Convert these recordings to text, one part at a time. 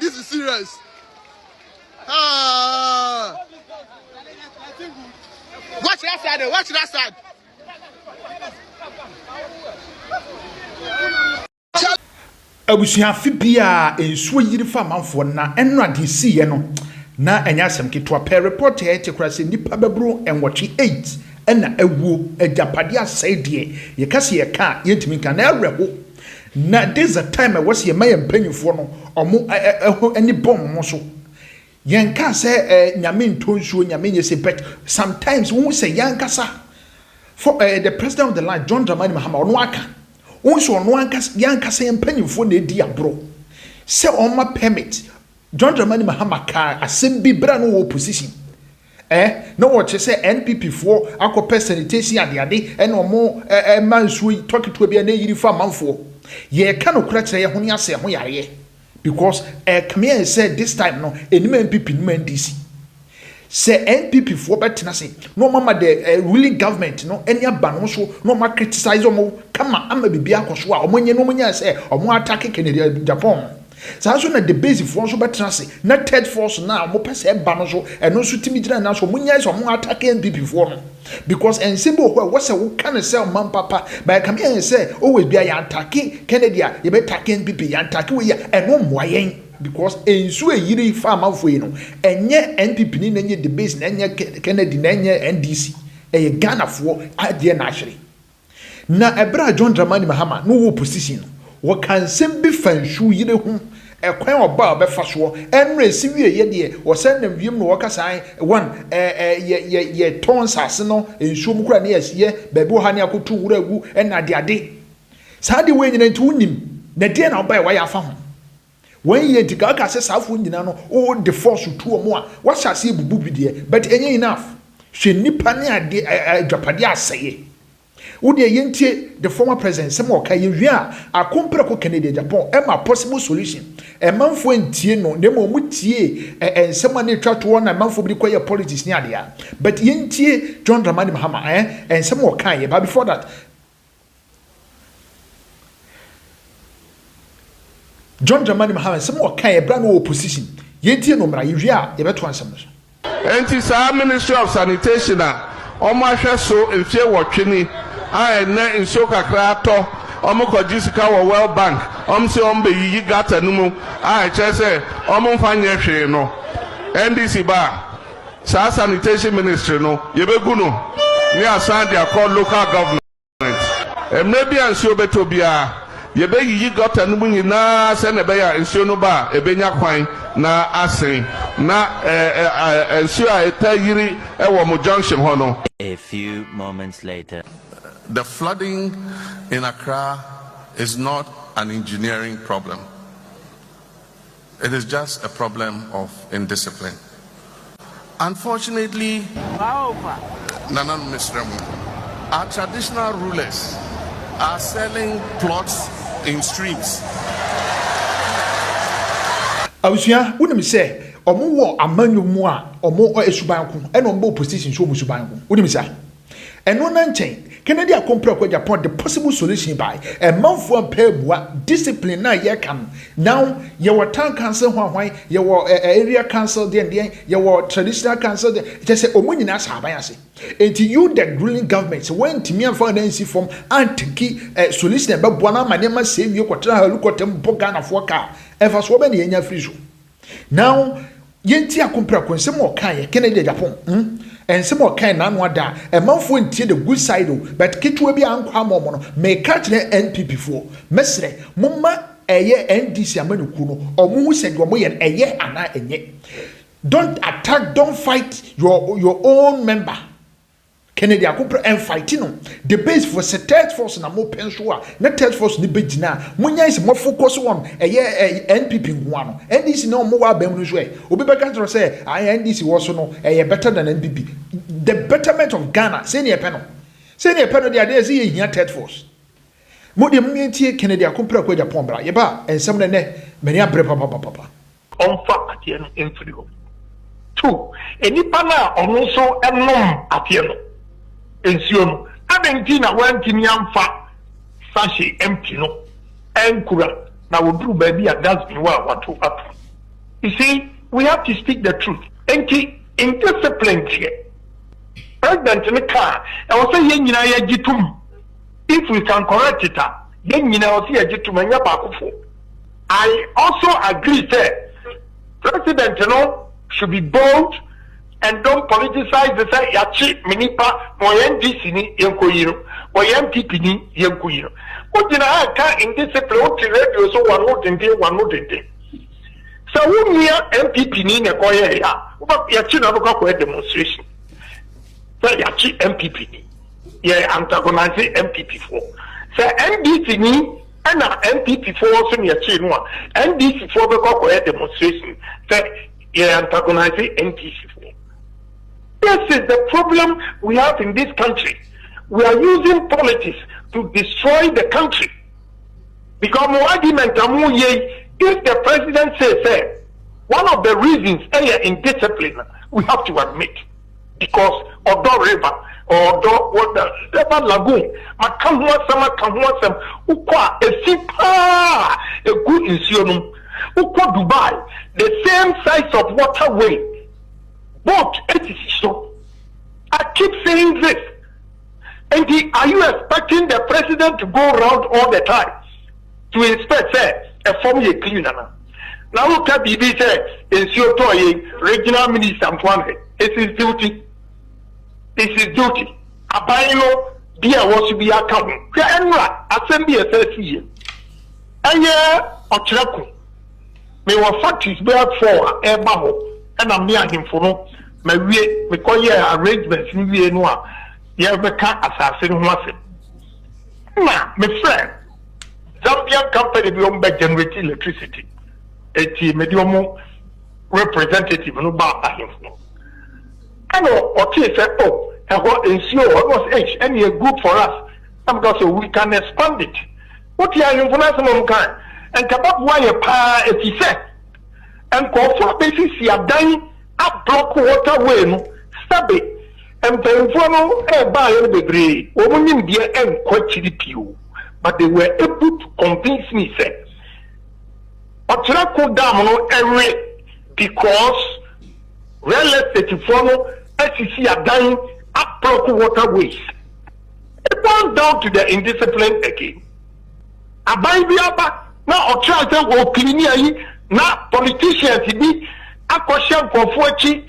This is serious. Watch that side. Watch that side. Abusia fibia ensuo yiri fa manfo na enrade sie no na enya asem ketwa per report e tekrase nipa bebro enwotwe 8 ena awuo agapade asede ye kase ye ka yentimi kan na awerho na this a time I was ye maye mpanyifo no omo ani bom mo so yenka se nyame ntonsuo nyame nyese bet sometimes won say yankasa for the president of the land John Dramani Mahama ono aka onso ono yankasa mpanyifo na edi abro se oma permit John Dramani Mahama ka asem bi bra no opposition no watch say NPP for akọ sanitation ade and omo mansuo talk to bia na yiri fa manfo ye ka no kura kire ye ho ni ase ho yare because come here said this time no enim NPP no NDC say NPP for betina say no mama the ruling government no any aba no so no ma criticize omo kama ama bibia akoso a omo nye no nya say omo attack Kennedy Japan so na the base for so betina say na third force na omo pese eba no so eno so timi gina na so omo nya so omo attack NPP for no because en simple what say we can say man papa by come here say always be ya attack Kennedy ya be attack NPP ya attack we ya eno moyen because ensu eyiri farmer for no enye NPP ni nenye the base na enye Kennedy na enye NDC eye Ghana for ade na ahwere na ebra John Dramani Mahama no wo position wo kan sem bi fanshu yire hu ekwan oba obefa so enre siwie ye de wo sen na wiem no wo kasan one ye tons ase no ensu mu kura na yesiye bebi wo ha ne akotu wura agu na de ade saa de we nyina nti unim na de na oba ye wa ya fa ho when ye tika ka se safo nyina no o de force to omo a wa hyase bubu bidie but enye enough hwe nipa ne ade adwapade aseye wo de yentie the former president sem o ka ye wi a akompre ko Canada Japan e ma possible solution e manfo entie no dem o mutie ensem na twa to na manfo bi koye politics ni ade a but yentie John Dramani Mahama ensem o ka ye but before that John Dramani Mahama some more kind brand no opposition yentie no mra yewi a ye beto ansem so enti sa Ministry of Sanitation a omo ahwe so enfie wotwe a na nso kakra to omo koji sika wo World Bank se ombe yiyi gata numu a che se omo mfanye hwe no NDC ba sa Sanitation Ministry no ye begu no ni asan dia call local government maybe anso beto bia ye be yiyi gata numu nyina se na be ya nso no ba ebenya kwan na asen na ensu a etayiri ewo mo junction hono. A few moments later, the flooding in Accra is not an engineering problem. It is just a problem of indiscipline. Unfortunately, Nana Misremu, our traditional rulers are selling plots in streams. Awusia woni say omo wo amanyo mu a omo esuban ko e no mbo position so musuban ko woni sa eno na nchen Kennedy akompra kwa Japan the possible solution by a month for pebua discipline na ye can now your town council hwan your area council there your traditional council just say omuni na sabayase enti you the ruling government when timi finance from antiki solution be boana manema save you kwatra halukotem bogana for car ever so be na nya free so now yenti akompra kwa nsem o kan ye Kennedy Japan and some more kind of wada a month went the good side, but Kitwe be uncle Momono may catch the NPP for Mesre, Mumma a year NDC Amenukuno, or Moo said a year and I a year. Don't attack, don't fight your own member. Kennedy Akupra and fighting the base for the third force na more pensua, not third force ni bejina. Munya is more focus on a year NPP one. NDC no more bemunujwe. Obibeka say I NDC was no a better than NPP. The betterment of Ghana, senior panel. Senior panel the idea is here third force. Modi mmientie Kennedy Akupra kwa Japan bra. Yeba and some ne many abre papa. On fact yen infrio. 2. Any pana also enom atieno. Ensuno abentina wantimi amfa sashi empty no enkura na wodru baby a dustbin wa watu up. You see, we have to speak the truth. Enti indiscipline here. President in the car, I was saying yen nyina ya gitum. If we can correct it, yen nyina o si ya gitum anya bakufo. I also agree that President should be bold and don't politicize the say yachi minipa moyen DC ni yenkoyiro moyen PP ni yenkoyiro ojina aka indiscipline o radio so one no dende so we MPP ni ne koye ya yachi na go kwa demonstration so yachi MPP ni ye antagonize MPP for so NDC ni ana MPP for so yachi no NDC for be kwa demonstration so ye antagonize NDC for. This is the problem we have in this country. We are using politics to destroy the country. Because if the president says, one of the reasons in discipline, we have to admit, because Odo River or Odo River Lagoon, a good insurance, Dubai, the same size of waterway. But it is so. I keep saying this. And are you expecting the president to go around all the time to inspect a formula cleaner? Now look at the ensure regional minister it's his duty. It's his duty. Abayino dear was to be accounting. Assembly SSC. And Ochraku. May one factories bear for a bubble. And I'm near him for no, my way, because arrangements in the noir. You have a car assassin once. Now, my friend, Zambian company beyond by generating electricity. A medium representative no bar him. I know, or said, oh, and what ensure what was H any a good for us. Because we can expand it. What you are in for kind and Kabab why a pa if he said. And call for basis you are dying up block waterway no stabe and no buy the degree woman dear and quite cheap but they were able to convince me say Otrako dam no every because real estate follow SEC are dying up block waterways. It boils down to the indiscipline again. Abai biaba now Otrako will clean na politicians be akwasham konfuachi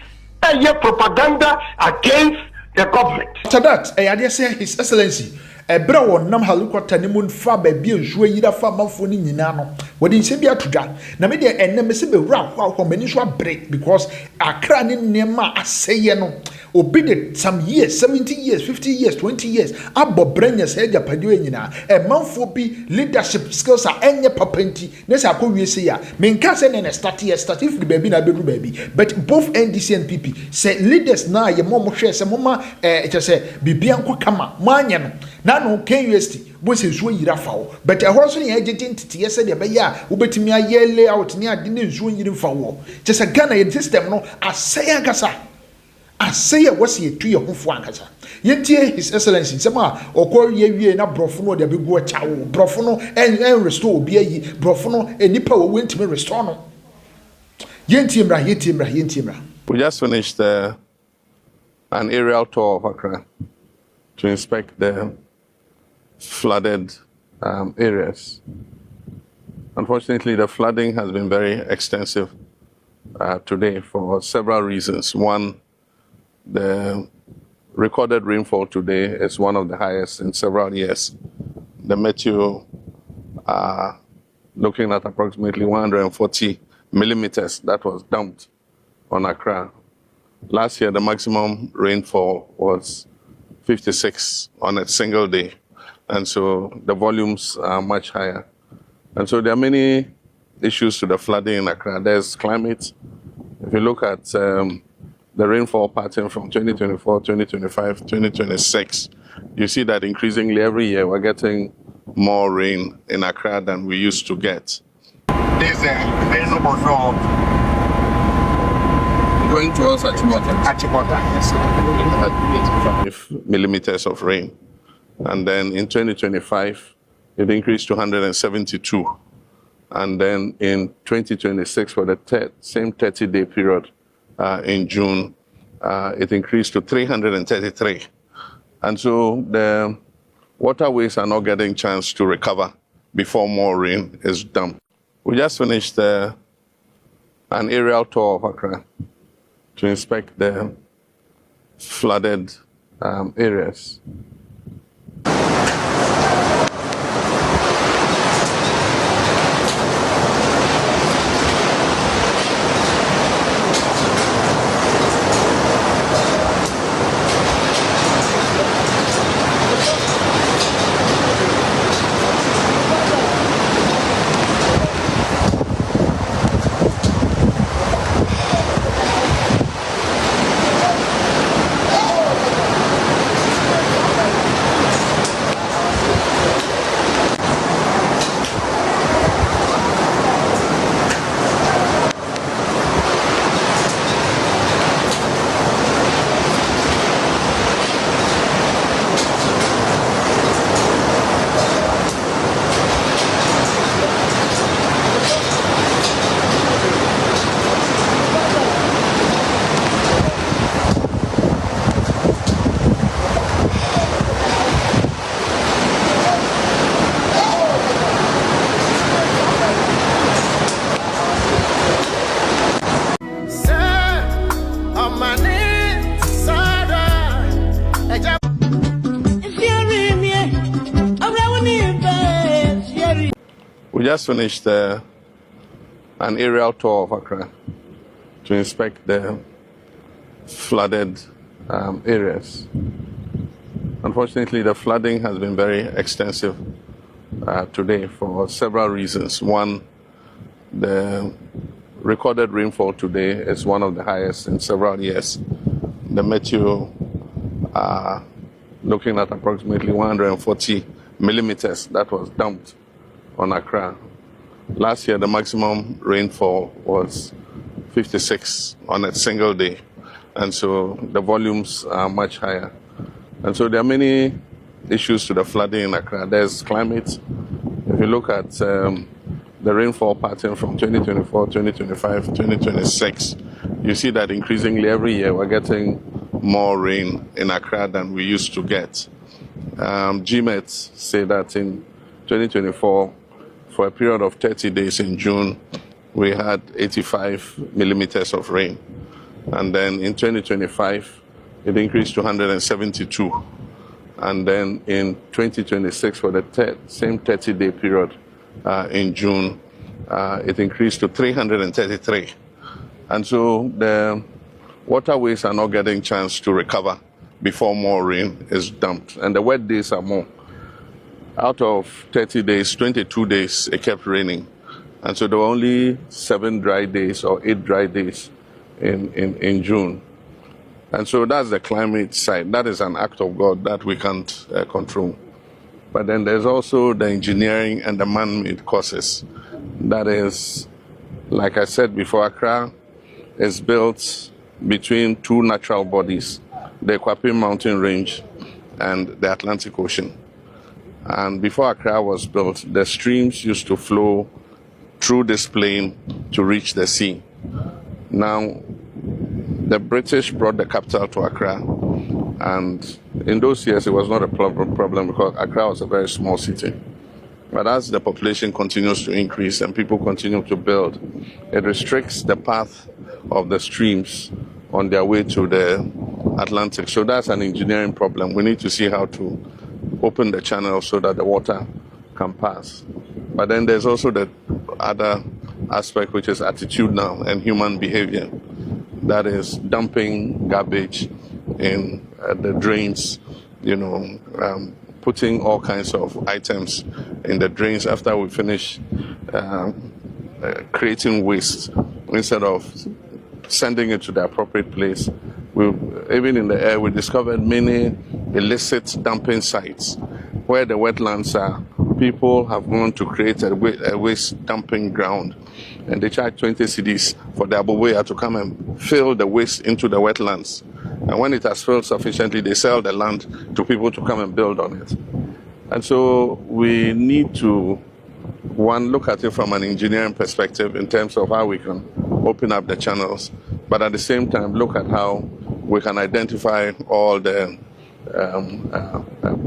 propaganda against the government. After that, I say His Excellency, a brow nam halukota nimun fa baby jwe yida fa manfoni nyina no. Wodi nse bia toda. Na me de eneme se be wra kwa mani so break because akra ne nema aseye no. Obi de some years, 70 years, 50 years, 20 years. Abo brenya se japadio nyina. E manfo bi leadership skills are enye papenti. Nese akọ se ya. Menka se ne start if the baby na bedu baby. But both NDC and PP say leaders na ye mo hwe se moma say bibia nko kama. Manya no. Na no KUST bo se so yira fawo. But e ho so ne agent ye de be ya wobetimi aye layout ne ade ne nsuo yiri fawo. Say Ghana system no asaya kasa. asɛ yɛ wɔsi etu yɛ ho fo ankasa yɛntie his excellency nsɛm a ɔkɔ wie na brɔfo no de abɛgu ɔkyawo brɔfo no ɛn restore obi ayi brɔfo no nipa wɔ wentimi restore no yɛntie mmra. We just finished an aerial tour of Accra to inspect the flooded areas. Unfortunately, the flooding has been very extensive today for several reasons. One, the recorded rainfall today is one of the highest in several years. The meteo are looking at approximately 140 millimeters that was dumped on Accra. Last year, the maximum rainfall was 56 on a single day. And so the volumes are much higher. And so there are many issues to the flooding in Accra. There's climate. If you look at the rainfall pattern from 2024, 2025, 2026, you see that increasingly every year we're getting more rain in Accra than we used to get. There's no Going towards Achimota, yes. 5 millimeters of rain. And then in 2025, it increased to 172. And then in 2026, for the same 30-day period in June, it increased to 333. And so the waterways are not getting a chance to recover before more rain is dumped. We just finished an aerial tour of Accra to inspect the flooded areas. We just finished an aerial tour of Accra to inspect the flooded areas. Unfortunately, the flooding has been very extensive today for several reasons. One, the recorded rainfall today is one of the highest in several years. The meteo are looking at approximately 140 millimeters that was dumped on Accra. Last year, the maximum rainfall was 56 on a single day. And so the volumes are much higher. And so there are many issues to the flooding in Accra. There's climate. If you look at the rainfall pattern from 2024, 2025, 2026, you see that increasingly every year we're getting more rain in Accra than we used to get. GMET say that in 2024, for a period of 30 days in June, we had 85 millimeters of rain. And then in 2025, it increased to 172. And then in 2026, for the same 30-day period in June, it increased to 333. And so the waterways are not getting a chance to recover before more rain is dumped. And the wet days are more. Out of 30 days, 22 days, it kept raining. And so there were only 7 dry days or 8 dry days in June. And so that's the climate side. That is an act of God that we can't control. But then there's also the engineering and the man-made causes. That is, like I said before, Accra is built between two natural bodies, the Kwapim Mountain Range and the Atlantic Ocean. And before Accra was built, the streams used to flow through this plain to reach the sea. Now, the British brought the capital to Accra, and in those years it was not a problem because Accra was a very small city. But as the population continues to increase and people continue to build, it restricts the path of the streams on their way to the Atlantic. So that's an engineering problem. We need to see how to open the channel so that the water can pass. But then there's also the other aspect, which is attitudinal and human behavior. That is dumping garbage in the drains, putting all kinds of items in the drains after we finish creating waste. Instead of sending it to the appropriate place, even in the air, we discovered many illicit dumping sites where the wetlands are. People have gone to create a waste dumping ground, and they charge 20 cedis for the aboboya to come and fill the waste into the wetlands. And when it has filled sufficiently, they sell the land to people to come and build on it. And so we need to, one, look at it from an engineering perspective in terms of how we can open up the channels, but at the same time look at how we can identify all the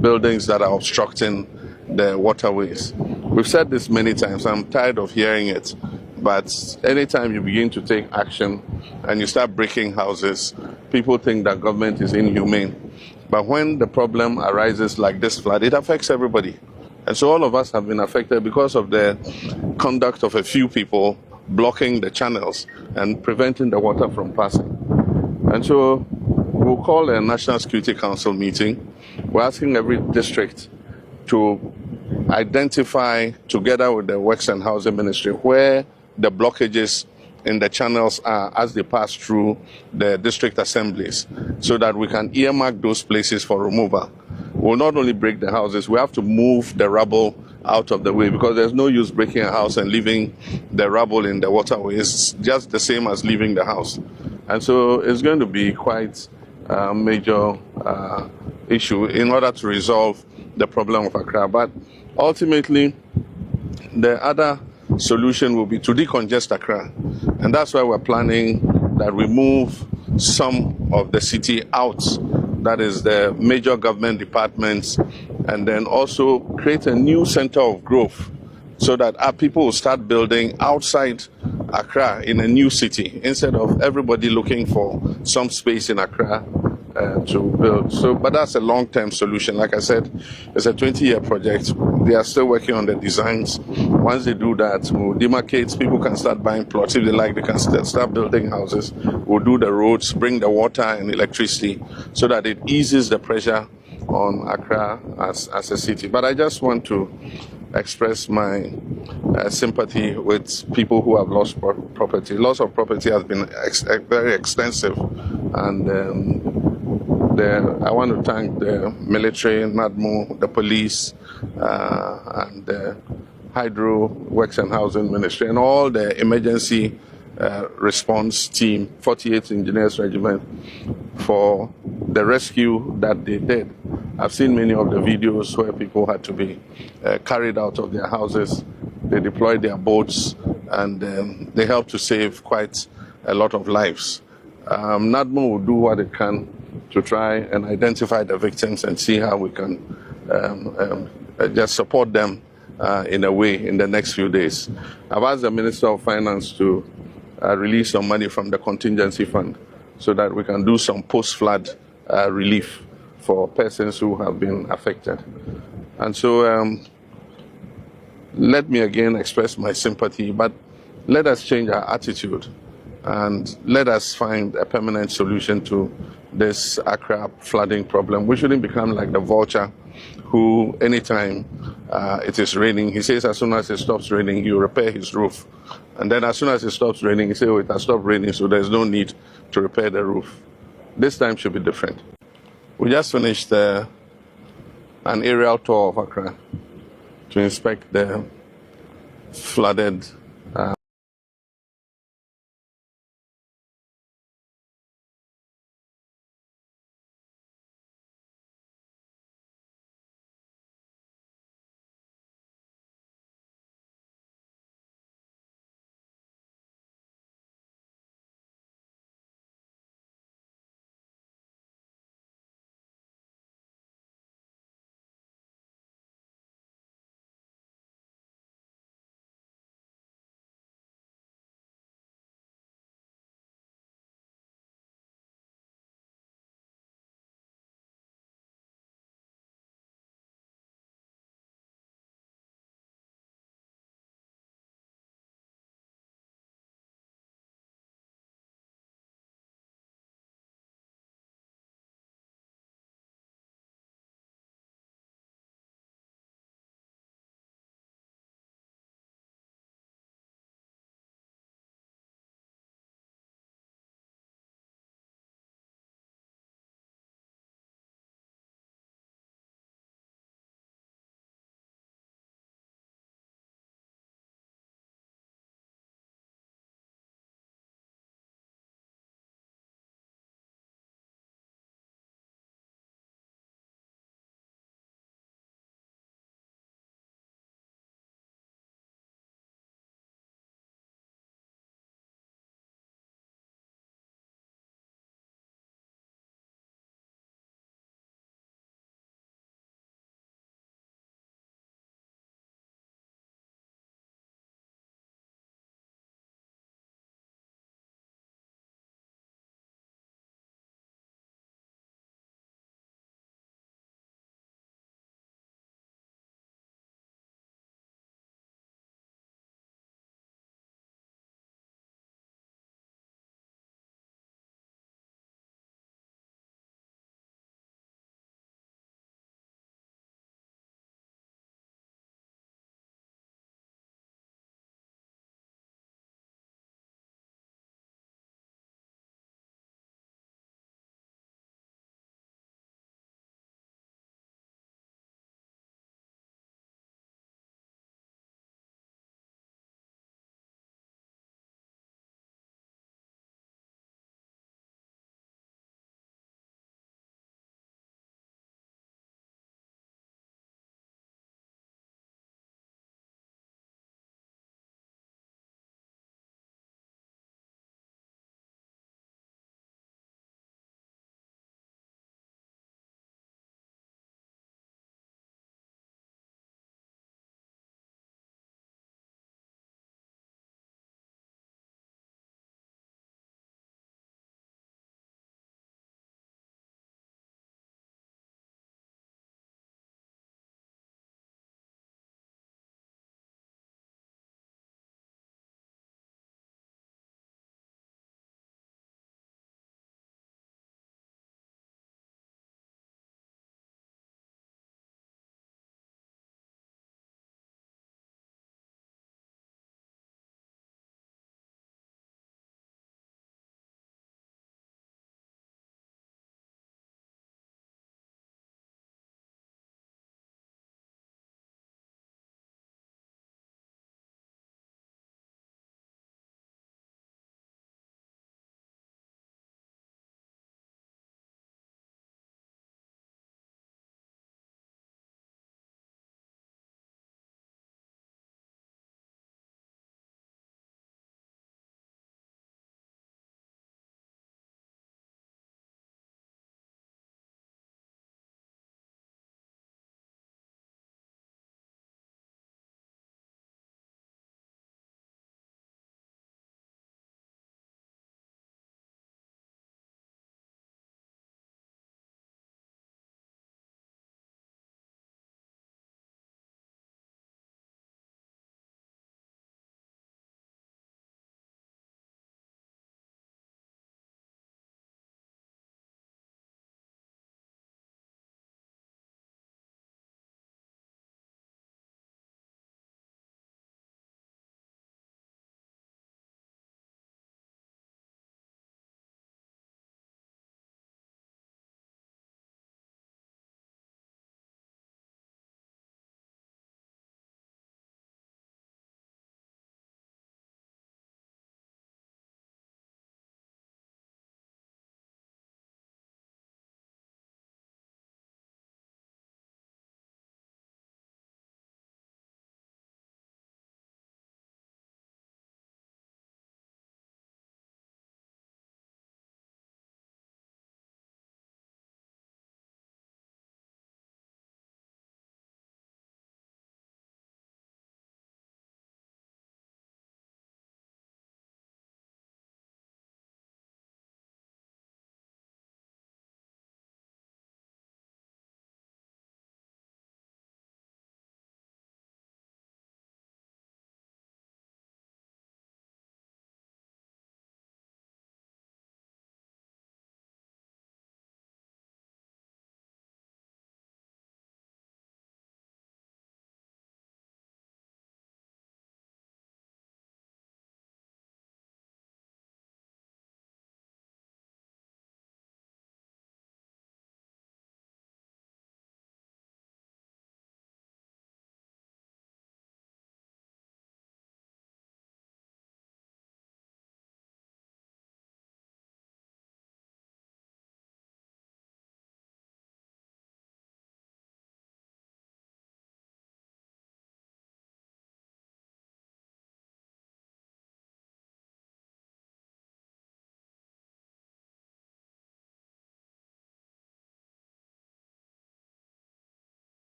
buildings that are obstructing the waterways. We've said this many times. I'm tired of hearing it. But anytime you begin to take action and you start breaking houses, people think that government is inhumane. But when the problem arises like this flood, it affects everybody. And so all of us have been affected because of the conduct of a few people blocking the channels and preventing the water from passing. And so we'll call a National Security Council meeting. We're asking every district to identify, together with the Works and Housing Ministry, where the blockages in the channels are as they pass through the district assemblies, so that we can earmark those places for removal. We'll not only break the houses, we have to move the rubble out of the way, because there's no use breaking a house and leaving the rubble in the waterway. It's just the same as leaving the house. And so it's going to be quite a major issue in order to resolve the problem of Accra. But ultimately, the other solution will be to decongest Accra. And that's why we're planning that we move some of the city out, that is the major government departments, and then also create a new center of growth so that our people will start building outside Accra in a new city, instead of everybody looking for some space in Accra to build. So, but that's a long-term solution. Like I said, it's a 20-year project. They are still working on the designs. Once they do that, we'll demarcate. People can start buying plots. If they like, they can start building houses. We'll do the roads, bring the water and electricity, so that it eases the pressure on Accra as a city. But I just want to express my sympathy with people who have lost property. Loss of property has been very extensive, and I want to thank the military, NADMO, the police, and the Hydro, Works and Housing Ministry, and all the emergency response team, 48th Engineers Regiment, for the rescue that they did. I've seen many of the videos where people had to be carried out of their houses. They deployed their boats, and they helped to save quite a lot of lives. NADMO will do what it can to try and identify the victims and see how we can just support them in a way in the next few days. I've asked the Minister of Finance to release some money from the contingency fund so that we can do some post-flood relief for persons who have been affected. And so let me again express my sympathy, but let us change our attitude and let us find a permanent solution to this Accra flooding problem. We shouldn't become like the vulture who, anytime it is raining, he says as soon as it stops raining, he will repair his roof. And then as soon as it stops raining, he says, oh, it has stopped raining, so there's no need to repair the roof. This time should be different. We just finished an aerial tour of Accra to inspect the flooded